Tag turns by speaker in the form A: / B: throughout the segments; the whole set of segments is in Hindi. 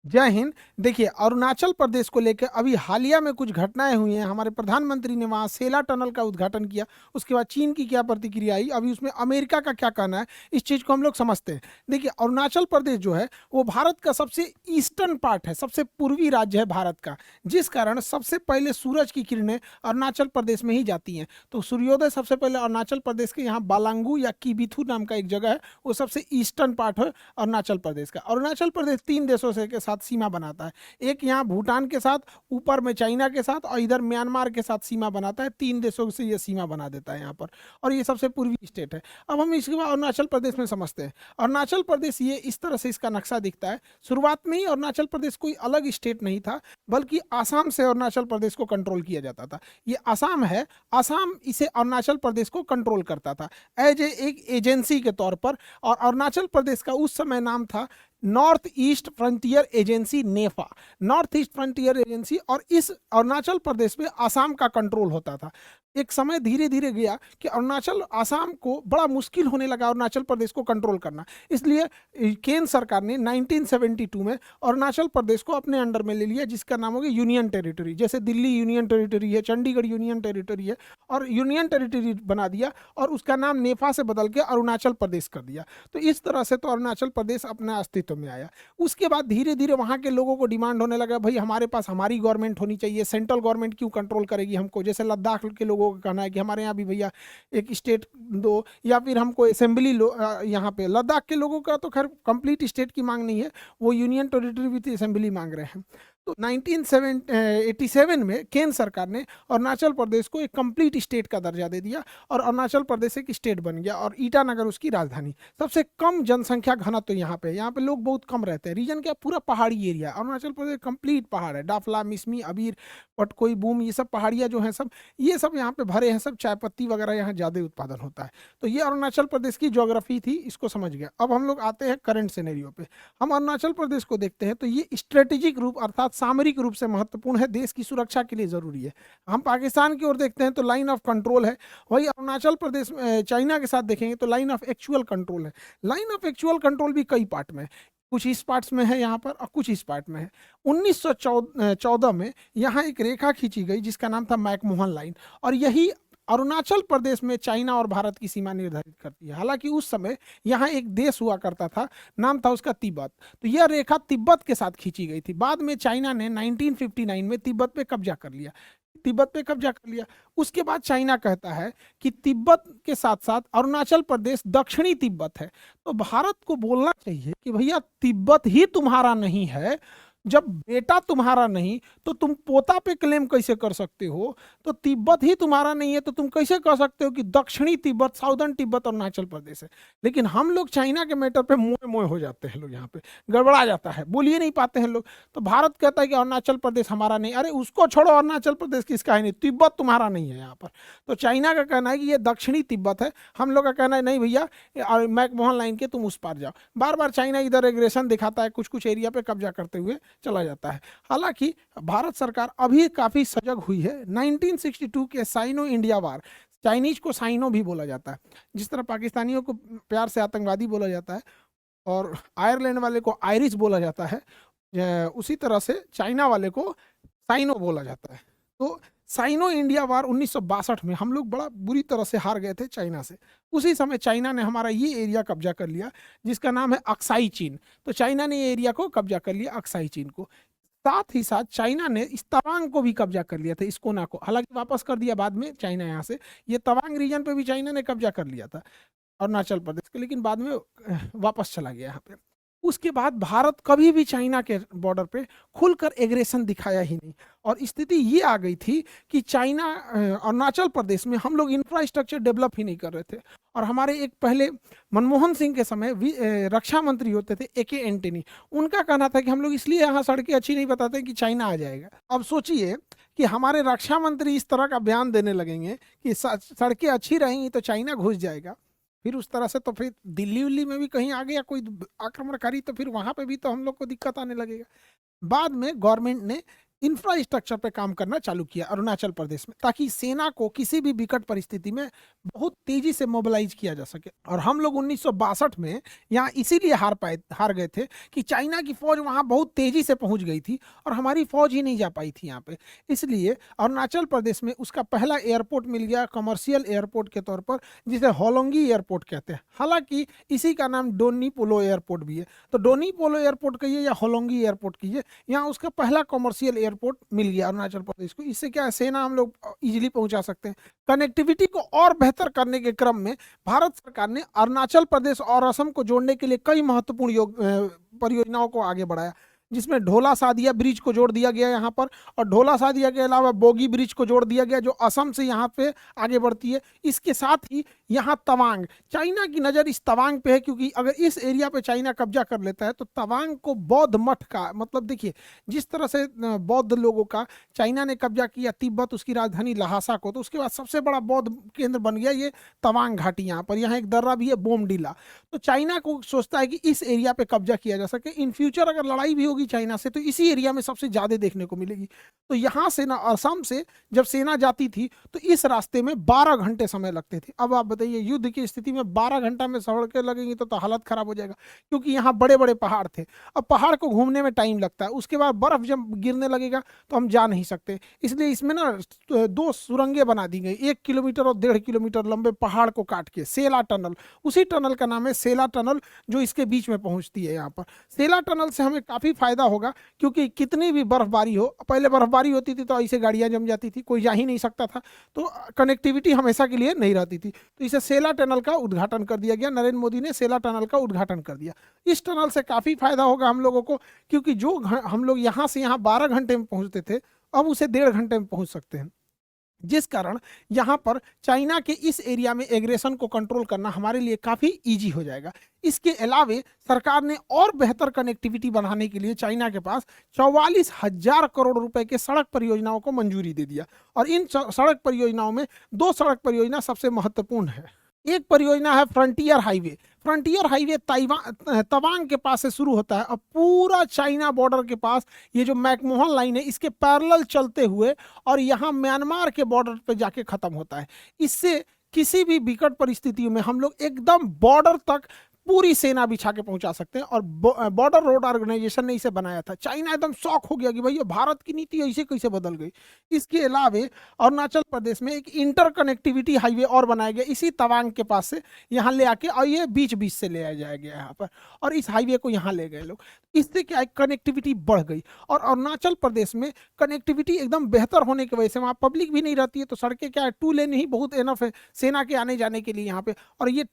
A: जय हिंद। देखिए, अरुणाचल प्रदेश को लेकर अभी हालिया में कुछ घटनाएं हुई हैं। हमारे प्रधानमंत्री ने वहां सेला टनल का उद्घाटन किया। उसके बाद चीन की क्या प्रतिक्रिया आई, अभी उसमें अमेरिका का क्या कहना है, इस चीज को हम लोग समझते हैं। देखिए, अरुणाचल प्रदेश जो है वो भारत का सबसे ईस्टर्न पार्ट है, सबसे पूर्वी राज्य है भारत का, जिस कारण सबसे पहले सूरज की किरणें अरुणाचल प्रदेश में ही जाती हैं। तो सूर्योदय सबसे पहले अरुणाचल प्रदेश के यहाँ बालांगू या किबिथू नाम का एक जगह है, वो सबसे ईस्टर्न पार्ट है अरुणाचल प्रदेश का। अरुणाचल प्रदेश तीन देशों से के साथ सीमा बनाता है। एक यहाँ भूटान के साथ, ऊपर में चाइना के साथ, और इधर म्यांमार के साथ सीमा बनाता है। तीन देशों से ये सीमा बना देता है यहाँ पर, और ये सबसे पूर्वी स्टेट है। अब हम इसके बाद अरुणाचल प्रदेश में समझते हैं। अरुणाचल प्रदेश ये इस तरह से इसका नक्शा दिखता है। शुरुआत में ही अरुणाचल प्रदेश कोई अलग स्टेट नहीं था, बल्कि आसाम से अरुणाचल प्रदेश को कंट्रोल किया जाता था। ये आसाम है, आसाम इसे अरुणाचल प्रदेश को कंट्रोल करता था एज एक एजेंसी के तौर पर। और अरुणाचल प्रदेश का उस समय नाम था नॉर्थ ईस्ट फ्रंटियर एजेंसी, नेफा, नॉर्थ ईस्ट फ्रंटियर एजेंसी। और इस अरुणाचल प्रदेश में आसाम का कंट्रोल होता था। एक समय धीरे धीरे गया कि अरुणाचल आसाम को बड़ा मुश्किल होने लगा अरुणाचल प्रदेश को कंट्रोल करना। इसलिए केंद्र सरकार ने 1972 में अरुणाचल प्रदेश को अपने अंडर में ले लिया, जिसका नाम हो गया यूनियन टेरिटरी। जैसे दिल्ली यूनियन टेरिटरी है, चंडीगढ़ यूनियन टेरिटरी है, और यूनियन टेरिटरी बना दिया, और उसका नाम नेफा से बदल के अरुणाचल प्रदेश कर दिया। तो इस तरह से तो अरुणाचल प्रदेश अपने अस्तित्व में आया। उसके बाद धीरे धीरे वहाँ के लोगों को डिमांड होने लगा, भाई हमारे पास हमारी गवर्नमेंट होनी चाहिए, सेंट्रल गवर्नमेंट क्यों कंट्रोल करेगी हमको। जैसे लद्दाख के लोगों का कहना है कि हमारे यहाँ भी भैया एक स्टेट दो, या फिर हमको असेंबली यहाँ पे। लद्दाख के लोगों का तो खैर कंप्लीट स्टेट की मांग नहीं है, वो यूनियन टेरिटरी विथ असेंबली मांग रहे हैं। तो 1987 में केंद्र सरकार ने अरुणाचल प्रदेश को एक कंप्लीट स्टेट का दर्जा दे दिया, और अरुणाचल प्रदेश एक स्टेट बन गया, और ईटानगर उसकी राजधानी। सबसे कम जनसंख्या घनत्व तो यहाँ पे लोग बहुत कम रहते हैं। रीजन क्या, पूरा पहाड़ी एरिया। अरुणाचल प्रदेश कंप्लीट पहाड़ है, डाफला, मिसमी, अबीर, पटकोई, बूम, ये सब पहाड़ियाँ जो हैं सब, ये सब यहाँ पे भरे हैं। सब चाय पत्ती वगैरह यहाँ ज़्यादा उत्पादन होता है। तो ये अरुणाचल प्रदेश की ज्योग्राफी थी, इसको समझ गया। अब हम लोग आते हैं करंट सिनेरियो पे। हम अरुणाचल प्रदेश को देखते हैं तो ये स्ट्रेटेजिक रूप अर्थात सामरिक रूप से महत्वपूर्ण है, देश की सुरक्षा के लिए जरूरी है। हम पाकिस्तान की ओर देखते हैं तो लाइन ऑफ कंट्रोल है। वही अरुणाचल प्रदेश चाइना के साथ देखेंगे तो लाइन ऑफ एक्चुअल कंट्रोल है। लाइन ऑफ एक्चुअल कंट्रोल भी कई पार्ट में है, कुछ इस पार्ट्स में है यहाँ पर और कुछ इस पार्ट में है। 1914 में यहाँ एक रेखा खींची गई जिसका नाम था मैकमोहन लाइन, और यही अरुणाचल प्रदेश में चाइना और भारत की सीमा निर्धारित करती है। हालांकि उस समय यहाँ एक देश हुआ करता था, नाम था उसका तिब्बत। तो यह रेखा तिब्बत के साथ खींची गई थी। बाद में चाइना ने 1959 में तिब्बत पे कब्जा कर लिया, तिब्बत पे कब्जा कर लिया। उसके बाद चाइना कहता है कि तिब्बत के साथ साथ अरुणाचल प्रदेश दक्षिणी तिब्बत है। तो भारत को बोलना चाहिए कि भैया तिब्बत ही तुम्हारा नहीं है। जब बेटा तुम्हारा नहीं तो तुम पोता पे क्लेम कैसे कर सकते हो। तो तिब्बत ही तुम्हारा नहीं है तो तुम कैसे कह सकते हो कि दक्षिणी तिब्बत, साउदर्न तिब्बत अरुणाचल प्रदेश है। लेकिन हम लोग चाइना के मैटर पे मोए मोए हो जाते हैं लोग, यहाँ पे गड़बड़ा जाता है, बोल ही नहीं पाते हैं लोग। तो भारत कहता है कि अरुणाचल प्रदेश हमारा नहीं। अरे उसको छोड़ो, अरुणाचल प्रदेश किसका है नहीं, तिब्बत तुम्हारा नहीं है यहाँ पर। तो चाइना का कहना है कि ये दक्षिणी तिब्बत है, हम लोग का कहना है नहीं भैया मैकमोहन लाइन के तुम उस पार जाओ। बार बार चाइना इधर एग्रेशन दिखाता है, कुछ कुछ एरिया पे कब्जा करते हुए चला जाता है। हालांकि भारत सरकार अभी काफी सजग हुई है। 1962 के साइनो इंडिया वार, चाइनीज को साइनो भी बोला जाता है, जिस तरह पाकिस्तानियों को प्यार से आतंकवादी बोला जाता है और आयरलैंड वाले को आयरिश बोला जाता है, उसी तरह से चाइना वाले को साइनो बोला जाता है। तो साइनो इंडिया वार 1962 में हम लोग बड़ा बुरी तरह से हार गए थे चाइना से। उसी समय चाइना ने हमारा ये एरिया कब्जा कर लिया जिसका नाम है अक्साई चीन। तो चाइना ने ये एरिया को कब्जा कर लिया, अक्साई चीन को। साथ ही साथ चाइना ने इस तवांग को भी कब्जा कर लिया था, इस कोना को। हालांकि वापस कर दिया बाद में चाइना यहाँ से। ये तवांग रीजन पे भी चाइना ने कब्जा कर लिया था अरुणाचल प्रदेश के, लेकिन बाद में वापस चला गया यहाँ पे। उसके बाद भारत कभी भी चाइना के बॉर्डर पे खुलकर एग्रेशन दिखाया ही नहीं। और स्थिति ये आ गई थी कि चाइना अरुणाचल प्रदेश में हम लोग इंफ्रास्ट्रक्चर डेवलप ही नहीं कर रहे थे। और हमारे एक पहले मनमोहन सिंह के समय रक्षा मंत्री होते थे ए के एंटनी, उनका कहना था कि हम लोग इसलिए यहाँ सड़कें अच्छी नहीं बताते कि चाइना आ जाएगा। अब सोचिए कि हमारे रक्षा मंत्री इस तरह का बयान देने लगेंगे कि सड़कें अच्छी रहेंगी तो चाइना घुस जाएगा। फिर उस तरह से तो फिर दिल्ली उल्ली में भी कहीं आ गया कोई आक्रमणकारी, तो फिर वहां पे भी तो हम लोग को दिक्कत आने लगेगा। बाद में गवर्नमेंट ने इंफ्रास्ट्रक्चर पे काम करना चालू किया अरुणाचल प्रदेश में, ताकि सेना को किसी भी विकट परिस्थिति में बहुत तेजी से मोबिलाइज किया जा सके। और हम लोग 1962 में यहाँ इसीलिए हार गए थे कि चाइना की फौज वहाँ बहुत तेजी से पहुंच गई थी और हमारी फौज ही नहीं जा पाई थी यहाँ पे। इसलिए अरुणाचल प्रदेश में उसका पहला एयरपोर्ट मिल गया कमर्शियल एयरपोर्ट के तौर पर, जिसे होलोंगी एयरपोर्ट कहते हैं। हालांकि इसी का नाम डोनी पोलो एयरपोर्ट भी है। तो डोनी पोलो एयरपोर्ट कहिए या होलोंगी एयरपोर्ट कहिए, यहाँ उसका पहला कमर्शियल एयरपोर्ट मिल गया अरुणाचल प्रदेश को। इससे क्या है, सेना हम लोग इजीली पहुंचा सकते हैं। कनेक्टिविटी को और बेहतर करने के क्रम में भारत सरकार ने अरुणाचल प्रदेश और असम को जोड़ने के लिए कई महत्वपूर्ण परियोजनाओं को आगे बढ़ाया, जिसमें ढोला सादिया ब्रिज को जोड़ दिया गया यहाँ पर, और ढोला सादिया के अलावा बोगी ब्रिज को जोड़ दिया गया जो असम से यहाँ पे आगे बढ़ती है। इसके साथ ही यहाँ तवांग, चाइना की नज़र इस तवांग पे है, क्योंकि अगर इस एरिया पे चाइना कब्जा कर लेता है तो तवांग को बौद्ध मठ का, मतलब देखिए जिस तरह से बौद्ध लोगों का चाइना ने कब्जा किया तिब्बत, उसकी राजधानी लहासा को, तो उसके बाद सबसे बड़ा बौद्ध केंद्र बन गया ये तवांग घाटी यहाँ पर। यहाँ एक दर्रा भी है बोमडीला। तो चाइना को सोचता है कि इस एरिया पे कब्जा किया जा सके। इन फ्यूचर अगर लड़ाई भी होगी चाइना से तो इसी एरिया में सबसे ज्यादा देखने को मिलेगी। तो यहाँ से ना असम से जब सेना जाती थी तो इस रास्ते में 12 घंटे समय लगते थे। अब आप बताइए युद्ध की स्थिति में 12 घंटा में सड़कें लगेंगी तो हालत खराब हो जाएगा, क्योंकि यहाँ बड़े बड़े पहाड़ थे। अब पहाड़ को घूमने में टाइम लगता है, उसके बाद बर्फ जब गिरने लगेगा तो हम जा नहीं सकते। इसलिए इसमें ना 2 सुरंगें बना दी गई, 1 किलोमीटर और 1.5 किलोमीटर लंबे पहाड़ को काट के, सेला टनल। उसी टनल का नाम है सेला टनल, जो इसके बीच में पहुंचती है यहाँ पर। सेला टनल से हमें काफी फायदा होगा, क्योंकि कितनी भी बर्फबारी हो, पहले बर्फबारी होती थी तो ऐसे गाड़ियां जम जाती थी, कोई जा ही नहीं सकता था, तो कनेक्टिविटी हमेशा के लिए नहीं रहती थी। तो इसे सेला टनल का उद्घाटन कर दिया गया, नरेंद्र मोदी ने सेला टनल का उद्घाटन कर दिया। इस टनल से काफी फायदा होगा हम लोगों को, क्योंकि जो हम लोग यहाँ से यहाँ 12 घंटे में पहुंचते थे अब उसे 1.5 घंटे में पहुंच सकते हैं, जिस कारण यहाँ पर चाइना के इस एरिया में एग्रेशन को कंट्रोल करना हमारे लिए काफ़ी इजी हो जाएगा। इसके अलावे सरकार ने और बेहतर कनेक्टिविटी बनाने के लिए चाइना के पास 44,000 करोड़ रुपए के सड़क परियोजनाओं को मंजूरी दे दिया। और इन सड़क परियोजनाओं में 2 सड़क परियोजना सबसे महत्वपूर्ण है। एक परियोजना है frontier highway. Frontier highway Tawang के पास से शुरू होता है और पूरा चाइना बॉर्डर के पास ये जो मैकमोहन लाइन है इसके पैरेलल चलते हुए और यहाँ म्यांमार के बॉर्डर पे जाके खत्म होता है। इससे किसी भी विकट परिस्थितियों में हम लोग एकदम बॉर्डर तक पूरी सेना बिछा के पहुंचा सकते हैं। और बॉर्डर रोड ऑर्गेनाइजेशन ने इसे बनाया था। चाइना एकदम शॉक हो गया कि भैया भारत की नीति ऐसे कैसे बदल गई। इसके अलावे अरुणाचल प्रदेश में एक इंटर कनेक्टिविटी हाईवे और बनाया गया इसी तवांग के पास से यहाँ ले आके, और ये बीच बीच से ले आया जाएगा यहाँ पर, और इस हाईवे को यहाँ ले गए लोग। इससे क्या है, कनेक्टिविटी बढ़ गई। और अरुणाचल प्रदेश में कनेक्टिविटी एकदम बेहतर होने की वजह से वहाँ पब्लिक भी नहीं रहती है, तो सड़कें क्या है 2 लेन ही बहुत एनफ है सेना के आने जाने के लिए यहाँ पे। और ये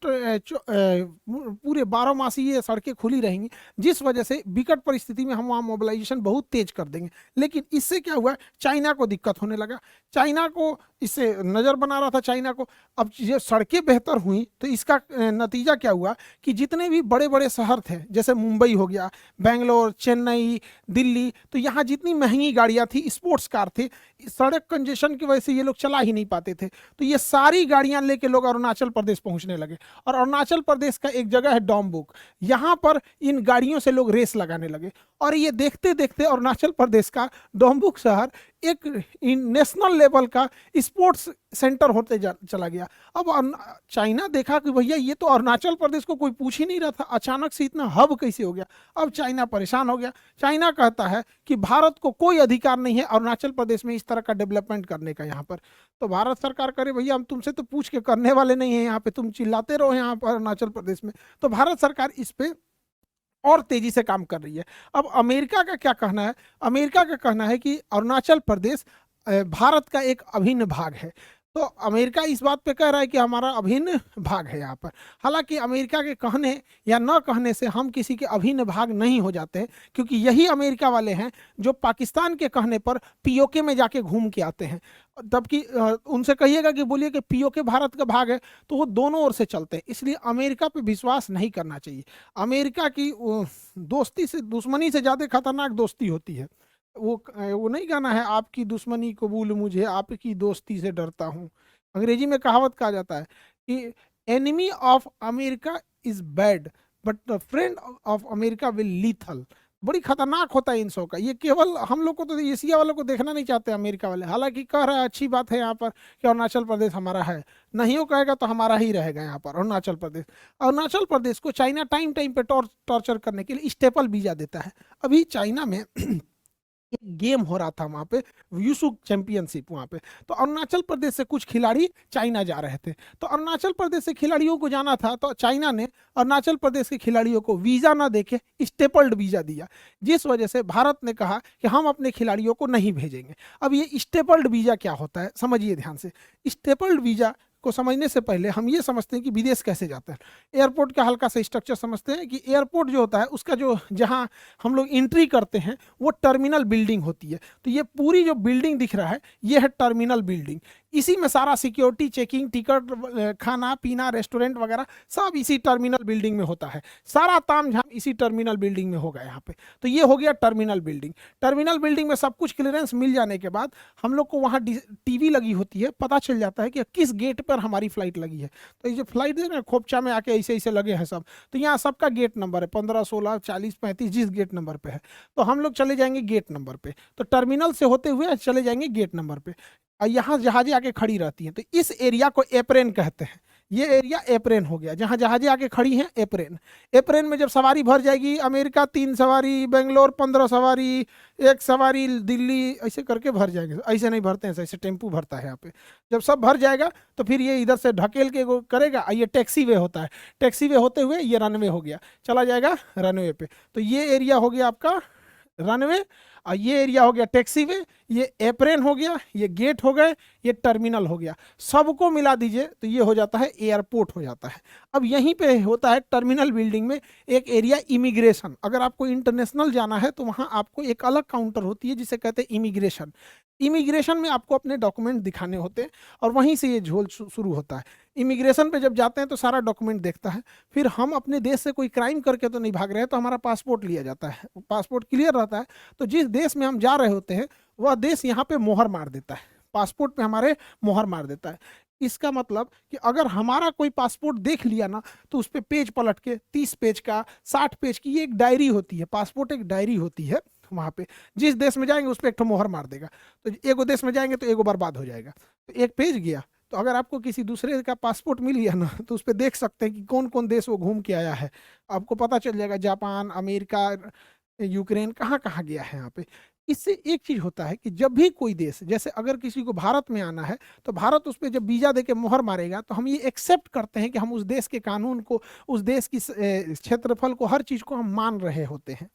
A: पूरे 12 मासी ये सड़कें खुली रहेंगी, जिस वजह से विकट परिस्थिति में हम वहाँ मोबिलाइजेशन बहुत तेज कर देंगे। लेकिन इससे क्या हुआ, चाइना को दिक्कत होने लगा। चाइना को इससे नज़र बना रहा था चाइना को। अब ये सड़कें बेहतर हुई तो इसका नतीजा क्या हुआ कि जितने भी बड़े बड़े शहर थे, जैसे मुंबई हो गया, बेंगलोर, चेन्नई, दिल्ली, तो यहाँ जितनी महंगी गाड़ियाँ थी, स्पोर्ट्स कार थे, सड़क कंजेशन की वजह से ये लोग चला ही नहीं पाते थे। तो ये सारी गाड़ियाँ लेके लोग अरुणाचल प्रदेश पहुँचने लगे। और अरुणाचल प्रदेश का एक जगह है डॉम्बुक, यहाँ पर इन गाड़ियों से लोग रेस लगाने लगे। और ये देखते देखते अरुणाचल प्रदेश का डॉम्बुक शहर एक नेशनल लेवल का स्पोर्ट्स सेंटर होते चला गया। अब चाइना देखा कि भैया ये तो अरुणाचल प्रदेश को कोई पूछ ही नहीं रहा था, अचानक से इतना हब कैसे हो गया। अब चाइना परेशान हो गया। चाइना कहता है कि भारत को कोई अधिकार नहीं है अरुणाचल प्रदेश में इस तरह का डेवलपमेंट करने का यहाँ पर। तो भारत सरकार करे भैया हम तुमसे तो पूछ के करने वाले नहीं है, यहाँ पे तुम चिल्लाते रहो यहाँ पर अरुणाचल प्रदेश में। तो भारत सरकार इस पे और तेजी से काम कर रही है। अब अमेरिका का क्या कहना है, अमेरिका का कहना है कि अरुणाचल प्रदेश भारत का एक अभिन्न भाग है। तो अमेरिका इस बात पे कह रहा है कि हमारा अभिन्न भाग है यहाँ पर। हालांकि अमेरिका के कहने या न कहने से हम किसी के अभिन्न भाग नहीं हो जाते, क्योंकि यही अमेरिका वाले हैं जो पाकिस्तान के कहने पर पीओके में जाके घूम के आते हैं। जबकि उनसे कहिएगा कि बोलिए कि पीओके भारत का भाग है, तो वो दोनों ओर से चलते हैं। इसलिए अमेरिका पे विश्वास नहीं करना चाहिए। अमेरिका की दोस्ती से, दुश्मनी से ज़्यादा खतरनाक दोस्ती होती है। वो नहीं गाना है, आपकी दुश्मनी कबूल मुझे, आपकी दोस्ती से डरता हूँ। अंग्रेजी में कहावत कहा जाता है कि enemy of America is bad but the friend of America will lethal. बड़ी खतरनाक होता है इन शो का। ये केवल हम लोग को तो एशिया वालों को देखना नहीं चाहते अमेरिका वाले, हालांकि कह रहा है अच्छी बात है यहाँ पर कि अरुणाचल प्रदेश हमारा है, नहीं वो कहेगा तो हमारा ही रहेगा यहाँ पर अरुणाचल प्रदेश। अरुणाचल प्रदेश को चाइना टाइम टाइम पे टॉर्चर करने के लिए स्टेपल वीजा देता है। अभी चाइना में एक गेम हो रहा था वहां पे, यूसु चैंपियनशिप वहां पे, तो अरुणाचल प्रदेश से कुछ खिलाड़ी चाइना जा रहे थे। तो अरुणाचल प्रदेश से खिलाड़ियों को जाना था, तो चाइना ने अरुणाचल प्रदेश के खिलाड़ियों को वीजा ना देके स्टेपल्ड वीजा दिया, जिस वजह से भारत ने कहा कि हम अपने खिलाड़ियों को नहीं भेजेंगे। अब ये स्टेपल्ड वीजा क्या होता है समझिए ध्यान से। स्टेपल्ड वीजा को समझने से पहले हम ये समझते हैं कि विदेश कैसे जाते हैं। एयरपोर्ट का हल्का सा स्ट्रक्चर समझते हैं कि एयरपोर्ट जो होता है उसका जो जहाँ हम लोग एंट्री करते हैं वो टर्मिनल बिल्डिंग होती है। तो ये पूरी जो बिल्डिंग दिख रहा है ये है टर्मिनल बिल्डिंग। इसी में सारा सिक्योरिटी चेकिंग, टिकट, खाना पीना, रेस्टोरेंट वगैरह सब इसी टर्मिनल बिल्डिंग में होता है। सारा तामझाम इसी टर्मिनल बिल्डिंग में होगा यहाँ पे। तो ये हो गया टर्मिनल बिल्डिंग। टर्मिनल बिल्डिंग में सब कुछ क्लियरेंस मिल जाने के बाद हम लोग को वहाँ टीवी लगी होती है, पता चल जाता है कि किस गेट पर हमारी फ्लाइट लगी है। तो ये जो फ्लाइट देख रहे हैं खोपचा में आके ऐसे ऐसे लगे हैं सब, तो यहाँ सबका गेट नंबर है 15, 16, 40, 35, जिस गेट नंबर पे है। तो हम लोग चले जाएंगे गेट नंबर पे। तो टर्मिनल से होते हुए चले जाएंगे गेट नंबर पे। और यहाँ जहाजें आके खड़ी रहती हैं, तो इस एरिया को एप्रेन कहते हैं। ये एरिया एप्रेन हो गया, जहाँ जहाजें आके खड़ी हैं एप्रेन। एप्रेन में जब सवारी भर जाएगी, अमेरिका 3 सवारी, बेंगलोर 15 सवारी, 1 सवारी दिल्ली, ऐसे करके भर जाएंगे। ऐसे नहीं भरते हैं, ऐसे टेम्पू भरता है यहाँ पे। जब सब भर जाएगा तो फिर ये इधर से ढकेल के करेगा, ये टैक्सी वे होता है। टैक्सी वे होते हुए ये रनवे हो गया, चला जाएगा रनवे पे। तो ये एरिया हो गया आपका रनवे, और ये एरिया हो गया टैक्सी वे, ये एप्रेन हो गया, ये गेट हो गए, ये टर्मिनल हो गया। सबको मिला दीजिए तो ये हो जाता है एयरपोर्ट हो जाता है। अब यहीं पे होता है टर्मिनल बिल्डिंग में एक एरिया इमिग्रेशन। अगर आपको इंटरनेशनल जाना है तो वहाँ आपको एक अलग काउंटर होती है जिसे कहते हैं इमिग्रेशन। इमिग्रेशन में आपको अपने डॉक्यूमेंट दिखाने होते हैं और वहीं से ये झोल शुरू होता है। इमिग्रेशन पे जब जाते हैं तो सारा डॉक्यूमेंट देखता है। फिर हम अपने देश से कोई क्राइम करके तो नहीं भाग रहे हैं, तो हमारा पासपोर्ट लिया जाता है, पासपोर्ट क्लियर रहता है। तो जिस देश में हम जा रहे होते हैं वह देश यहाँ पे मोहर मार देता है, पासपोर्ट पे हमारे मोहर मार देता है। इसका मतलब कि अगर हमारा कोई पासपोर्ट देख लिया ना, तो उस पर पेज पलट के 30 पेज का, 60 पेज की ये एक डायरी होती है, पासपोर्ट एक डायरी होती है। वहाँ पे जिस देश में जाएंगे उस पर एक ठो मोहर मार देगा। तो एगो देश में जाएंगे तो एगो बर्बाद हो जाएगा। तो एक पेज गया। तो अगर आपको किसी दूसरे का पासपोर्ट मिल गया ना, तो उस पर देख सकते हैं कि कौन कौन देश वो घूम के आया है। आपको पता चल जाएगा जापान, अमेरिका, यूक्रेन, कहाँ कहाँ गया है यहाँ पे। इससे एक चीज होता है कि जब भी कोई देश, जैसे अगर किसी को भारत में आना है तो भारत उस पर जब वीजा देके मोहर मारेगा तो हम ये एक्सेप्ट करते हैं कि हम उस देश के कानून को, उस देश की क्षेत्रफल को, हर चीज को हम मान रहे होते हैं।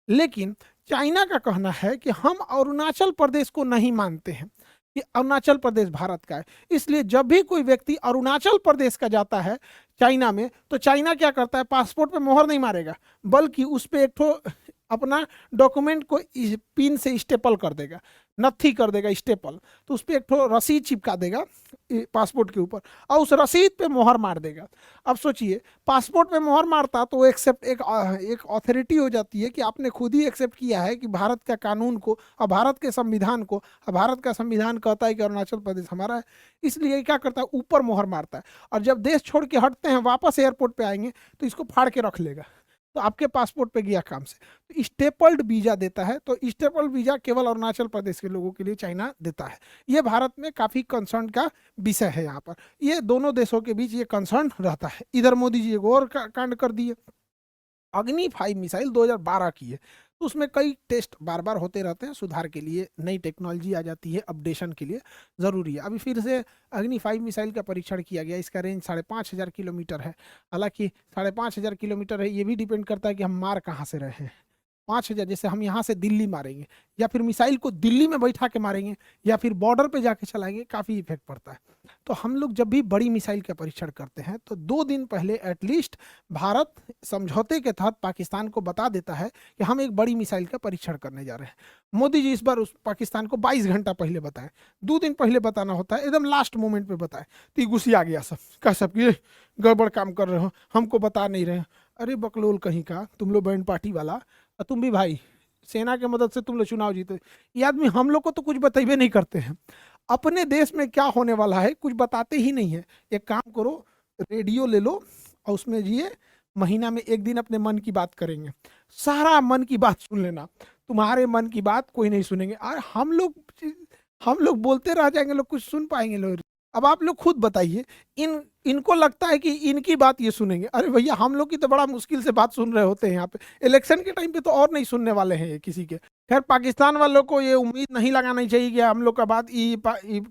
A: लेकिन चाइना का कहना है कि हम अरुणाचल प्रदेश को नहीं मानते हैं कि अरुणाचल प्रदेश भारत का है। इसलिए जब भी कोई व्यक्ति अरुणाचल प्रदेश का जाता है चाइना में, तो चाइना क्या करता है, पासपोर्ट पे मोहर नहीं मारेगा, बल्कि उस पर एक ठो अपना डॉक्यूमेंट को पिन से स्टेपल कर देगा, नत्थी कर देगा स्टेपल। तो उस पर एक ठो रसीद चिपका देगा पासपोर्ट के ऊपर और उस रसीद पे मोहर मार देगा। अब सोचिए, पासपोर्ट पे मोहर मारता तो वो एक्सेप्ट, एक अथॉरिटी हो जाती है कि आपने खुद ही एक्सेप्ट किया है कि भारत का कानून को और भारत के संविधान को, और भारत का संविधान कहता है कि अरुणाचल प्रदेश हमारा है। इसलिए क्या करता है, ऊपर मोहर मारता है। और जब देश छोड़ के हटते हैं, वापस एयरपोर्ट पे आएंगे तो इसको फाड़ के रख लेगा। तो आपके पासपोर्ट पे गया काम से। तो स्टेपल्ड वीजा देता है। तो स्टेपल्ड वीजा केवल अरुणाचल प्रदेश के लोगों के लिए चाइना देता है। ये भारत में काफी कंसर्न का विषय है। यहाँ पर ये दोनों देशों के बीच ये कंसर्न रहता है। इधर मोदी जी एक और कांड कर दिए, अग्नि 5 मिसाइल 2012 की है। तो उसमें कई टेस्ट बार बार होते रहते हैं, सुधार के लिए नई टेक्नोलॉजी आ जाती है, अपडेशन के लिए ज़रूरी है। अभी फिर से अग्नि 5 मिसाइल का परीक्षण किया गया। इसका रेंज 5,500 किलोमीटर है। हालांकि 5,500 किलोमीटर है, ये भी डिपेंड करता है कि हम मार कहाँ से रहे हैं। 5,000, जैसे हम यहाँ से दिल्ली मारेंगे या फिर मिसाइल को दिल्ली में बैठा के मारेंगे या फिर बॉर्डर पे जाके चलाएंगे, काफ़ी इफेक्ट पड़ता है। तो हम लोग जब भी बड़ी मिसाइल का परीक्षण करते हैं तो 2 दिन पहले एटलीस्ट भारत समझौते के तहत पाकिस्तान को बता देता है कि हम एक बड़ी मिसाइल का परीक्षण करने जा रहे हैं। मोदी जी इस बार उस पाकिस्तान को 22 घंटा पहले बताएं। 2 दिन पहले बताना होता है, एकदम लास्ट मोमेंट पे बताएं। तो गुस्सा आ गया सब, कह सब कि गड़बड़ काम कर रहे हो, हमको बता नहीं रहे। अरे बकलोल कहीं का, तुम लोग बैंड पार्टी वाला, और तुम भी भाई सेना के मदद से तुम लोग चुनाव जीते। ये आदमी हम लोग को तो कुछ बताइए नहीं करते हैं। अपने देश में क्या होने वाला है कुछ बताते ही नहीं है। एक काम करो, रेडियो ले लो और उसमें ये महीना में एक दिन अपने मन की बात करेंगे, सारा मन की बात सुन लेना, तुम्हारे मन की बात कोई नहीं सुनेंगे। और हम लोग बोलते रह जाएंगे, लोग कुछ सुन पाएंगे लोग? अब आप लोग खुद बताइए, इनको लगता है कि इनकी बात ये सुनेंगे? अरे भैया, हम लोग की तो बड़ा मुश्किल से बात सुन रहे होते हैं यहाँ पे। इलेक्शन के टाइम पे तो और नहीं सुनने वाले हैं ये किसी के। खैर, पाकिस्तान वालों को ये उम्मीद नहीं लगानी चाहिए कि हम लोग का बात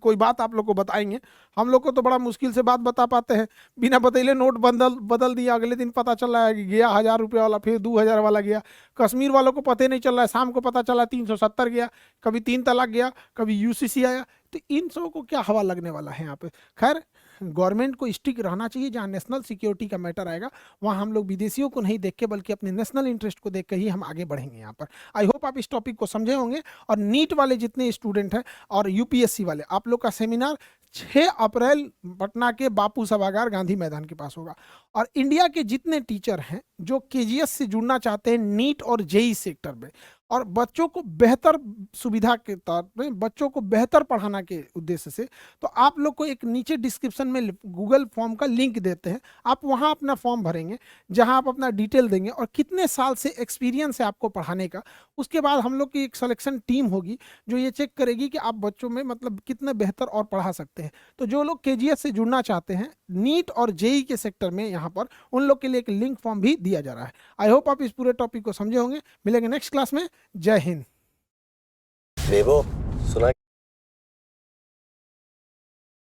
A: कोई बात आप लोग को बताएंगे। हम लोग को तो बड़ा मुश्किल से बात बता पाते हैं। बिना बतैले नोट बदल बदल दिया, अगले दिन पता चल रहा है कि गया 1,000 रुपये वाला, फिर 2,000 वाला गया। कश्मीर वालों को पता ही नहीं चल रहा है, शाम को पता चला 370 गया, कभी 3 तलाक गया, कभी यूसीसी आया। तो इन सबों को क्या हवा लगने वाला है यहाँ पे? खैर, गवर्नमेंट को स्टिक रहना चाहिए। जहाँ नेशनल सिक्योरिटी का मैटर आएगा, वहाँ हम लोग विदेशियों को नहीं देख के, बल्कि अपने नेशनल इंटरेस्ट को देख के ही हम आगे बढ़ेंगे यहाँ पर। आई होप आप इस टॉपिक को समझे होंगे। और नीट वाले जितने स्टूडेंट हैं और यूपीएससी वाले, आप लोग का सेमिनार 6 अप्रैल पटना के बापू सभागार गांधी मैदान के पास होगा। और इंडिया के जितने टीचर हैं जो केजीएस से जुड़ना चाहते हैं नीट और जेई सेक्टर में, और बच्चों को बेहतर सुविधा के तौर पे, बच्चों को बेहतर पढ़ाना के उद्देश्य से, तो आप लोग को एक नीचे डिस्क्रिप्शन में गूगल फॉर्म का लिंक देते हैं। आप वहाँ अपना फॉर्म भरेंगे, जहाँ आप अपना डिटेल देंगे और कितने साल से एक्सपीरियंस है आपको पढ़ाने का। उसके बाद हम लोग की एक सिलेक्शन टीम होगी जो ये चेक करेगी कि आप बच्चों में मतलब कितने बेहतर और पढ़ा सकते हैं। तो जो लोग केजीएस से जुड़ना चाहते हैं नीट और जेई के सेक्टर में, यहाँ पर उन लोग के लिए एक लिंक फॉर्म भी दिया जा रहा है। आई होप आप इस पूरे टॉपिक को समझे होंगे। मिलेंगे नेक्स्ट क्लास में। जय हिंद।
B: देवो, सुना